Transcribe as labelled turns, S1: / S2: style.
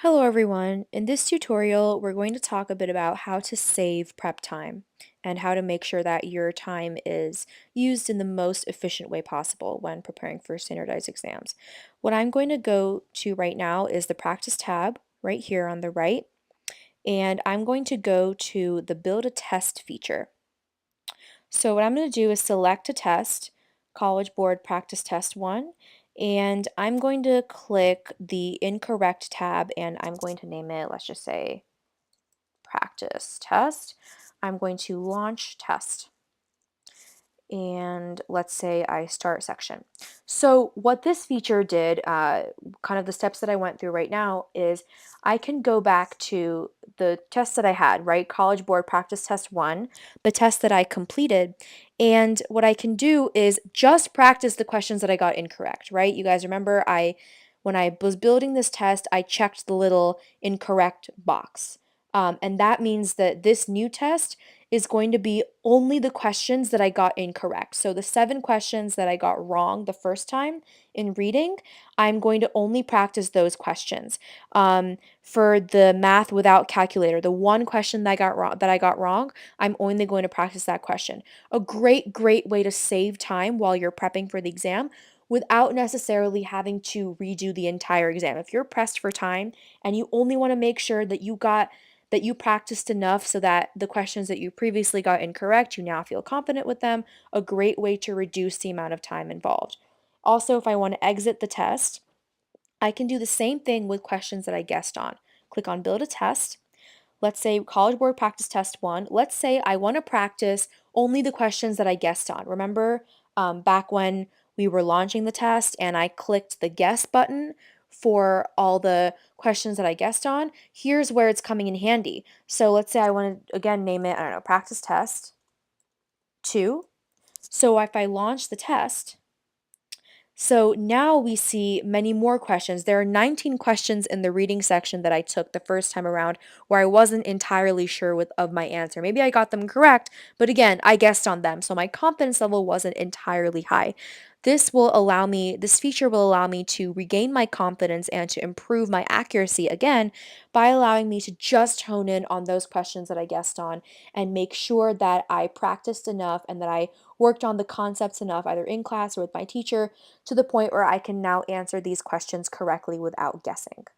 S1: Hello everyone. In this tutorial, we're going to talk a bit about how to save prep time and how to make sure that your time is used in the most efficient way possible when preparing for standardized exams. What I'm going to go to right now is the practice tab right here on the right, and I'm going to go to the build a test feature. So what I'm going to do is select a test, College Board Practice Test 1, and I'm going to click the incorrect tab and I'm going to name it, let's just say practice test. I'm going to launch test and let's say I start section. So what this feature did, kind of the steps that I went through right now, is I can go back to the test that I had, right? College Board Practice Test 1, the test that I completed. And what I can do is just practice the questions that I got incorrect, right? You guys remember when I was building this test, I checked the little incorrect box. And that means that this new test is going to be only the questions that I got incorrect. So the 7 questions that I got wrong the first time in reading, I'm going to only practice those questions. For the math without calculator, the one question that I got wrong, I'm only going to practice that question. A great way to save time while you're prepping for the exam without necessarily having to redo the entire exam. If you're pressed for time and you only want to make sure that you practiced enough so that the questions that you previously got incorrect, you now feel confident with them, a great way to reduce the amount of time involved. Also, if I want to exit the test, I can do the same thing with questions that I guessed on. Click on Build a Test. Let's say College Board Practice Test 1. Let's say I want to practice only the questions that I guessed on. Remember back when we were launching the test and I clicked the guess button for all the questions that I guessed on? Here's where it's coming in handy. So let's say I want to, again, name it, I don't know, Practice Test 2. So if I launch the test, so now we see many more questions. There are 19 questions in the reading section that I took the first time around where I wasn't entirely sure of my answer. Maybe I got them correct, but again, I guessed on them, so my confidence level wasn't entirely high. This feature will allow me to regain my confidence and to improve my accuracy again by allowing me to just hone in on those questions that I guessed on and make sure that I practiced enough and that I worked on the concepts enough, either in class or with my teacher, to the point where I can now answer these questions correctly without guessing.